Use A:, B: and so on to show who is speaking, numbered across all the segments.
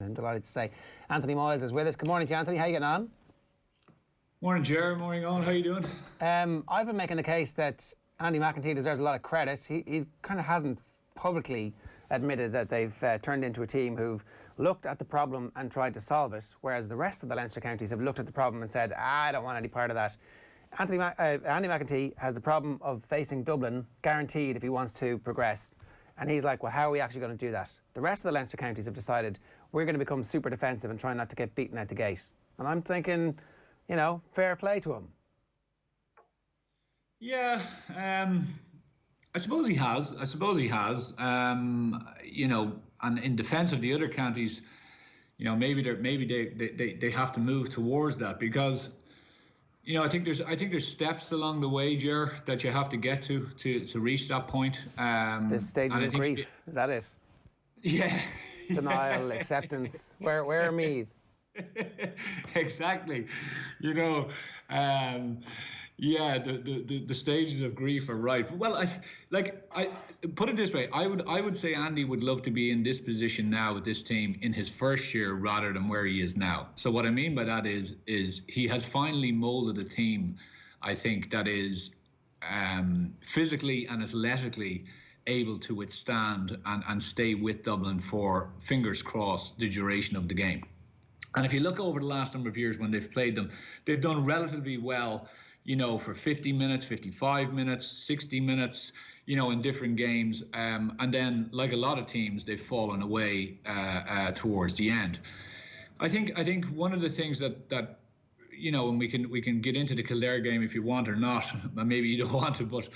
A: I'm delighted to say Anthony Moyles is with us. Good morning to you, Anthony. How are you getting on?
B: Morning, Ger. Morning, on. How you doing?
A: I've been making the case that Andy McEntee deserves a lot of credit. He kind of hasn't publicly admitted that they've turned into a team who've looked at the problem and tried to solve it, whereas the rest of the Leinster counties have looked at the problem and said, I don't want any part of that. Andy McEntee has the problem of facing Dublin, guaranteed if he wants to progress. And he's like, well, how are we actually going to do that? The rest of the Leinster counties have decided we're going to become super defensive and try not to get beaten at the gate. And I'm thinking, you know, fair play to him.
B: Yeah, I suppose he has. You know, and in defence of the other counties, you know, maybe they have to move towards that, because, you know, I think there's steps along the way, Ger, that you have to get to reach that point.
A: This stage of grief, is that it?
B: Yeah.
A: Denial, acceptance. Where are Meath?
B: Exactly. You know, yeah, the stages of grief are right. Well, I put it this way. I would say Andy would love to be in this position now with this team in his first year rather than where he is now. So what I mean by that is he has finally molded a team, I think, that is physically and athletically able to withstand and stay with Dublin for, fingers crossed, the duration of the game. And if you look over the last number of years when they've played them, they've done relatively well, you know, for 50 minutes, 55 minutes, 60 minutes, you know, in different games. And then, like a lot of teams, they've fallen away towards the end. I think one of the things that you know, and we can get into the Kildare game if you want or not, maybe you don't want to, but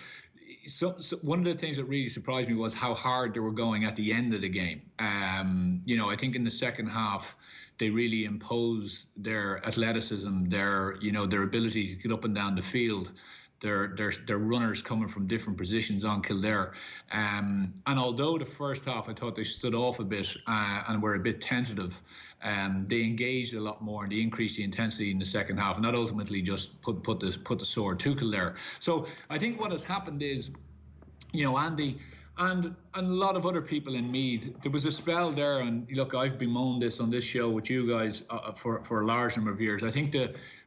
B: so one of the things that really surprised me was how hard they were going at the end of the game. You know, I think in the second half, they really imposed their athleticism, their ability to get up and down the field, their runners coming from different positions on Kildare. And although the first half I thought they stood off a bit and were a bit tentative, they engaged a lot more and they increased the intensity in the second half, and that ultimately just put the sword to Kildare. So I think what has happened is, you know, Andy and a lot of other people in Meath, there was a spell there, and look, I've bemoaned this on this show with you guys for a large number of years. I think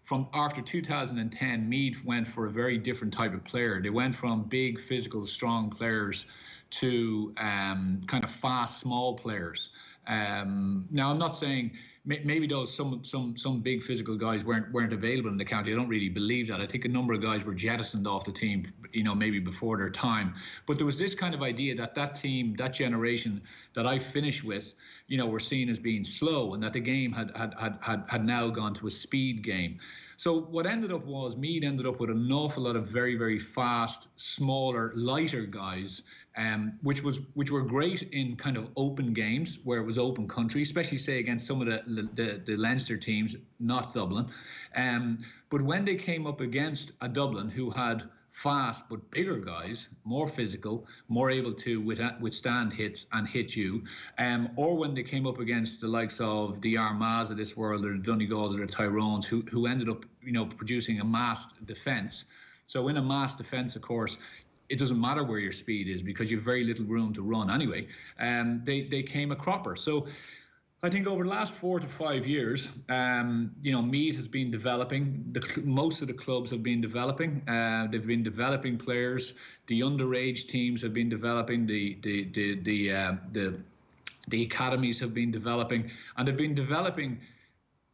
B: from after 2010, Meath went for a very different type of player. They went from big, physical, strong players to kind of fast, small players. Now, I'm not saying maybe those some big physical guys weren't available in the county. I don't really believe that. I think a number of guys were jettisoned off the team, you know, maybe before their time. But there was this kind of idea that team, that generation that I finished with, you know, were seen as being slow, and that the game had now gone to a speed game. So what ended up was Meath ended up with an awful lot of very, very fast, smaller, lighter guys, which were great in kind of open games where it was open country, especially say against some of the Leinster teams, not Dublin. But when they came up against a Dublin who had fast but bigger guys, more physical, more able to withstand hits and hit you, or when they came up against the likes of the Armaghs of this world, or the Donegals or the Tyrones, who ended up, you know, producing a massed defence. So in a massed defence, of course, it doesn't matter where your speed is because you have very little room to run anyway. They came a cropper. So I think over the last 4 to 5 years, you know, Meath has been developing. Most of the clubs have been developing. They've been developing players. The underage teams have been developing. The academies have been developing, and they've been developing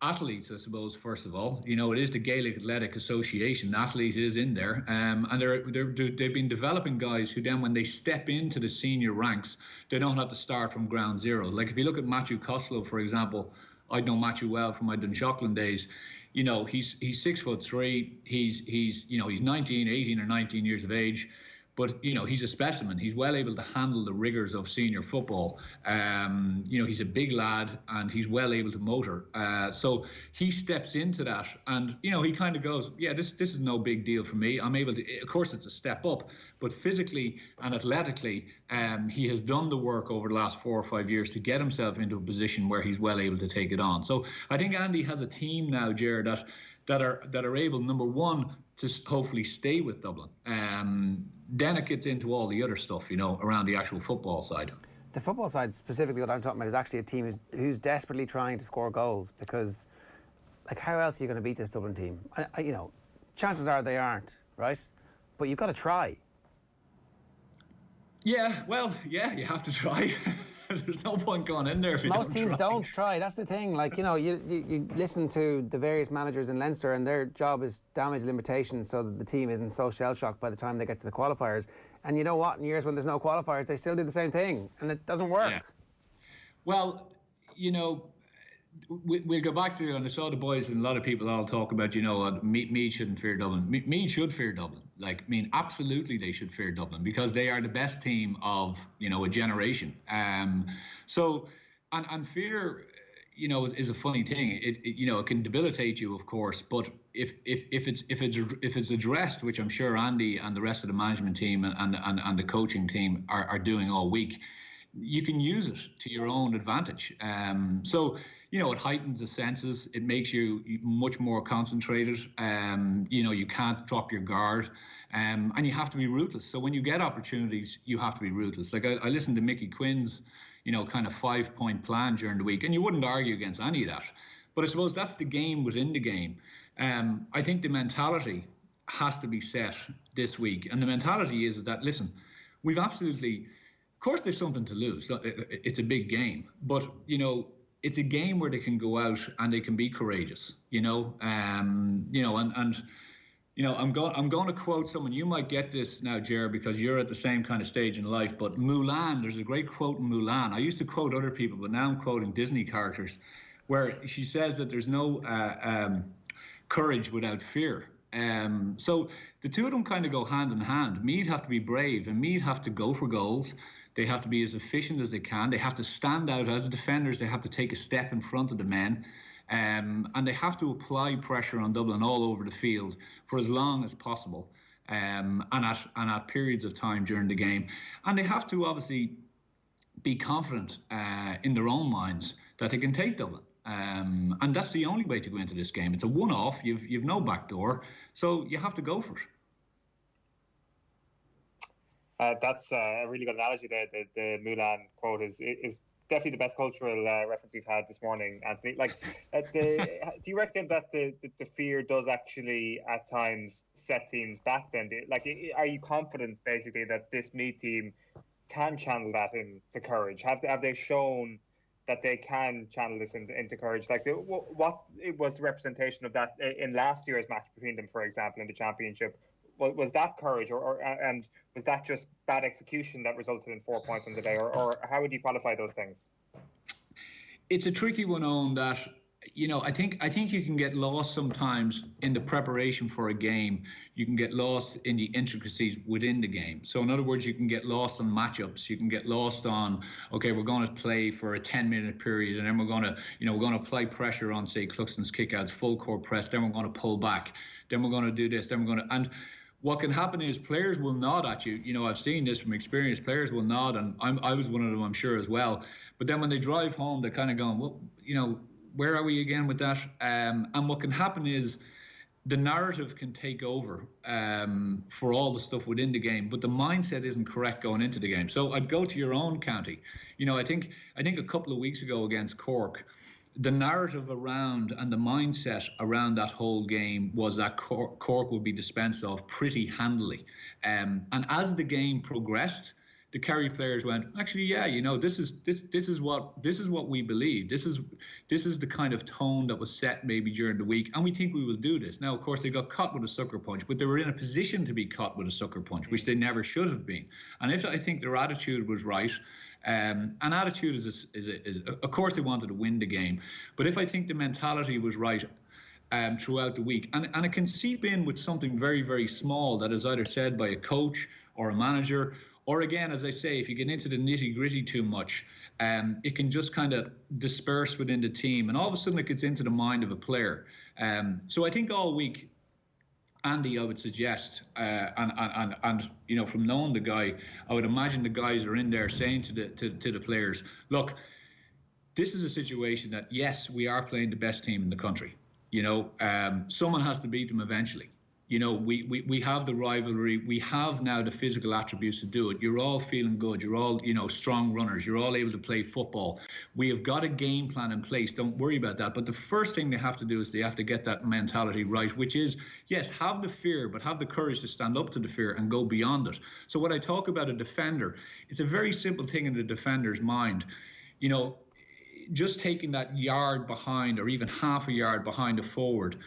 B: athletes, I suppose. First of all, you know, it is the Gaelic Athletic Association. Athlete is in there, and they've been developing guys who then, when they step into the senior ranks, they don't have to start from ground zero. Like if you look at Matthew Costello, for example, I know Matthew well from my Dunshaughlin days. You know, he's 6'3". He's you know, he's 18 or 19 years of age. But, you know, he's a specimen. He's well able to handle the rigours of senior football. You know, he's a big lad and he's well able to motor. So he steps into that and, you know, he kind of goes, yeah, this is no big deal for me. I'm able to, of course, it's a step up, but physically and athletically, he has done the work over the last 4 or 5 years to get himself into a position where he's well able to take it on. So I think Andy has a team now, Ger, that are able, number one, to hopefully stay with Dublin. Then it gets into all the other stuff, you know, around the actual football side.
A: The football side, specifically what I'm talking about, is actually a team who's desperately trying to score goals, because, like, how else are you going to beat this Dublin team? You know, chances are they aren't, right? But you've got to try.
B: Yeah, well, yeah, you have to try. There's no point going in there if you
A: Most
B: don't
A: teams
B: try.
A: don't try. That's the thing. Like, you know, you listen to the various managers in Leinster, and their job is damage limitation so that the team isn't so shell-shocked by the time they get to the qualifiers. And you know what? In years when there's no qualifiers, they still do the same thing, and it doesn't work.
B: Yeah. Well, you know, we'll go back to, and I saw the boys and a lot of people all talk about, you know, Meath shouldn't fear Dublin. Meath should fear Dublin. Like, I mean, absolutely they should fear Dublin, because they are the best team of, you know, a generation. So, and fear, you know, is a funny thing. It you know, it can debilitate you, of course, but if it's addressed, which I'm sure Andy and the rest of the management team and the coaching team are doing all week, you can use it to your own advantage. So, you know, it heightens the senses. It makes you much more concentrated. You know, you can't drop your guard. And you have to be ruthless. So when you get opportunities, you have to be ruthless. Like, I listened to Mickey Quinn's, you know, kind of 5-point plan during the week, and you wouldn't argue against any of that. But I suppose that's the game within the game. I think the mentality has to be set this week. And the mentality is that, listen, we've absolutely... Of course, there's something to lose. It's a big game, but, you know, it's a game where they can go out and they can be courageous. You know, and you know, I'm going to quote someone. You might get this now, Ger, because you're at the same kind of stage in life. But Mulan, there's a great quote in Mulan. I used to quote other people, but now I'm quoting Disney characters, where she says that there's no courage without fear. So the two of them kind of go hand in hand. Meath have to be brave, and Meath have to go for goals. They have to be as efficient as they can. They have to stand out as defenders. They have to take a step in front of the men. And they have to apply pressure on Dublin all over the field for as long as possible, and at periods of time during the game. And they have to obviously be confident in their own minds that they can take Dublin. And that's the only way to go into this game. It's a one-off. You've no back door, so you have to go for it.
C: That's a really good analogy there. The Mulan quote is definitely the best cultural reference we've had this morning, Anthony. Like, do you reckon that the fear does actually at times set teams back then? Like, are you confident basically that this Meath team can channel that into courage? Have they shown that they can channel this into courage? Like, what was the representation of that in last year's match between them, for example, in the championship? Was that courage, and was that just bad execution that resulted in 4 points on the day, or how would you qualify those things?
B: It's a tricky one, on that. You know, I think you can get lost sometimes in the preparation for a game. You can get lost in the intricacies within the game. So in other words, you can get lost on matchups. You can get lost on, okay, we're going to play for a 10-minute period, and then we're going to apply pressure on, say, Cluxton's kickouts, full court press. Then we're going to pull back. Then we're going to do this. Then we're going to... And what can happen is players will nod at you. You know, I've seen this from experience. Players will nod, and I was one of them, I'm sure, as well. But then when they drive home, they're kind of going, well, you know, where are we again with that? And what can happen is the narrative can take over for all the stuff within the game, but the mindset isn't correct going into the game. So I'd go to your own county. You know, I think a couple of weeks ago against Cork, the narrative around and the mindset around that whole game was that Cork would be dispensed of pretty handily. And as the game progressed, the Kerry players went, actually, yeah, you know, this is what we believe. This is the kind of tone that was set maybe during the week, and we think we will do this. Now, of course, they got caught with a sucker punch, but they were in a position to be caught with a sucker punch, which they never should have been. And if I think their attitude was right. And attitude is of course they wanted to win the game, but if I think the mentality was right throughout the week, and it can seep in with something very, very small that is either said by a coach or a manager, or again, as I say, if you get into the nitty-gritty too much, it can just kind of disperse within the team, and all of a sudden it gets into the mind of a player. So I think all week, Andy, I would suggest, and you know, from knowing the guy, I would imagine the guys are in there saying to the players, look, this is a situation that, yes, we are playing the best team in the country. You know, someone has to beat them eventually. You know, we have the rivalry. We have now the physical attributes to do it. You're all feeling good. You're all, you know, strong runners. You're all able to play football. We have got a game plan in place. Don't worry about that. But the first thing they have to do is they have to get that mentality right, which is, yes, have the fear, but have the courage to stand up to the fear and go beyond it. So when I talk about a defender, it's a very simple thing in the defender's mind. You know, just taking that yard behind or even half a yard behind a forward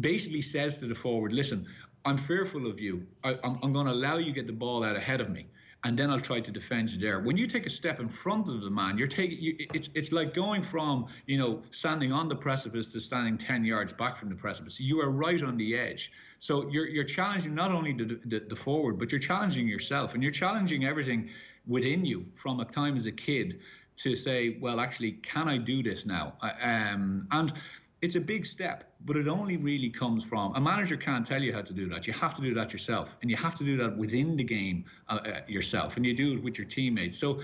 B: basically says to the forward, listen, I'm fearful of you. I'm going to allow you to get the ball out ahead of me, and then I'll try to defend you there. When you take a step in front of the man, it's like going from, you know, standing on the precipice to standing 10 yards back from the precipice. You are right on the edge. So you're challenging not only the forward, but you're challenging yourself, and you're challenging everything within you from a time as a kid to say, well, actually, can I do this now? And it's a big step, but it only really comes from, a manager can't tell you how to do that. You have to do that yourself, and you have to do that within the game yourself, and you do it with your teammates. So,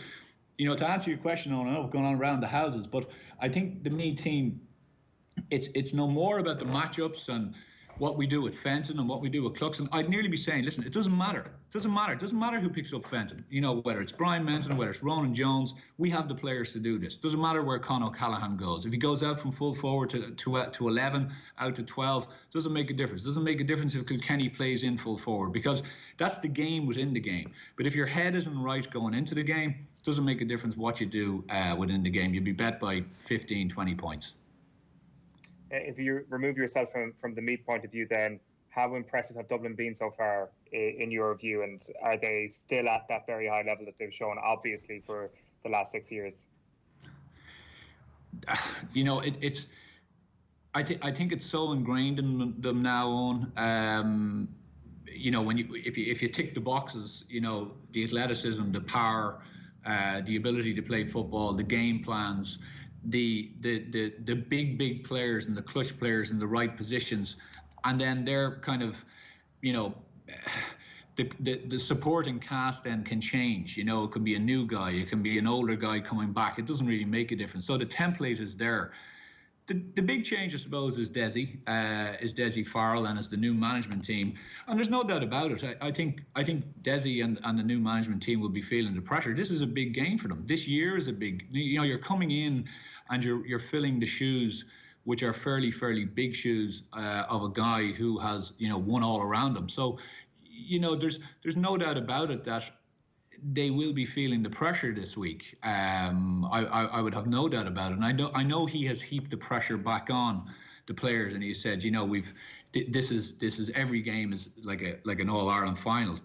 B: you know, to answer your question, I don't know what's going on around the houses, but I think the Meath team, it's no more about the matchups and what we do with Fenton and what we do with Cluxon. I'd nearly be saying, listen, it doesn't matter. It doesn't matter. It doesn't matter who picks up Fenton. You know, whether it's Brian Menton, whether it's Ronan Jones, we have the players to do this. It doesn't matter where Con O'Callaghan goes. If he goes out from full forward to 11, out to 12, it doesn't make a difference. It doesn't make a difference if Kilkenny plays in full forward, because that's the game within the game. But if your head isn't right going into the game, it doesn't make a difference what you do within the game. You'll be bet by 15, 20 points.
C: If you remove yourself from the Meath point of view, then how impressive have Dublin been so far in your view, and are they still at that very high level that they've shown, obviously, for the last 6 years?
B: You know, I think it's so ingrained in them now on. You know, if you tick the boxes, you know, the athleticism, the power, the ability to play football, the game plans, the big players and the clutch players in the right positions, and then they're kind of, you know, the supporting cast then can change. You know, it could be a new guy, it can be an older guy coming back. It doesn't really make a difference. So the template is there. The big change, I suppose, is Desi Farrell and as the new management team. And there's no doubt about it. I think Desi and the new management team will be feeling the pressure. This is a big game for them. This year is a big, you know, you're coming in and you're filling the shoes, which are fairly big shoes of a guy who has, you know, won all around him. So, you know, there's no doubt about it that they will be feeling the pressure this week. I would have no doubt about it. And I know he has heaped the pressure back on the players, and he said, you know, this is every game is like an All-Ireland final.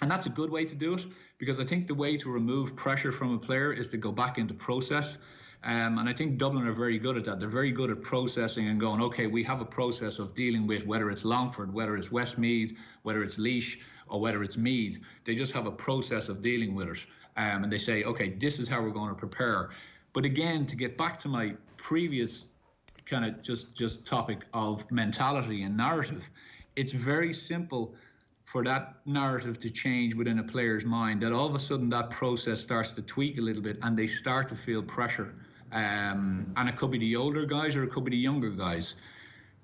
B: And that's a good way to do it, because I think the way to remove pressure from a player is to go back into process. And I think Dublin are very good at that. They're very good at processing and going, okay, we have a process of dealing with whether it's Longford, whether it's Westmeath, whether it's Laois, or whether it's Meath. They just have a process of dealing with it. And they say, okay, this is how we're going to prepare. But again, to get back to my previous kind of just topic of mentality and narrative, it's very simple for that narrative to change within a player's mind, that all of a sudden that process starts to tweak a little bit and they start to feel pressure. And it could be the older guys or it could be the younger guys.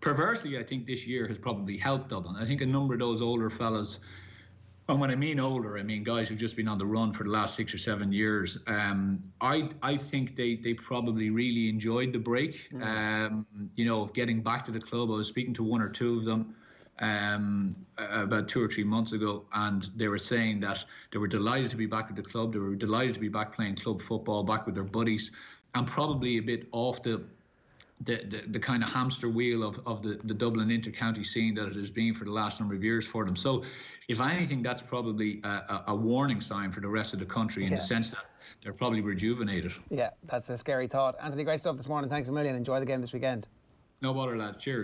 B: Perversely, I think this year has probably helped Dublin. I think a number of those older fellas, and when I mean older, I mean guys who've just been on the run for the last 6 or 7 years. I think they probably really enjoyed the break. You know, getting back to the club. I was speaking to one or two of them about 2 or 3 months ago, and they were saying that they were delighted to be back at the club. They were delighted to be back playing club football, back with their buddies, and probably a bit off the kind of hamster wheel of the Dublin inter-county scene that it has been for the last number of years for them. So if anything, that's probably a warning sign for the rest of the country in the sense that they're probably rejuvenated.
A: Yeah, that's a scary thought. Anthony, great stuff this morning. Thanks a million. Enjoy the game this weekend.
B: No bother, lads. Cheers.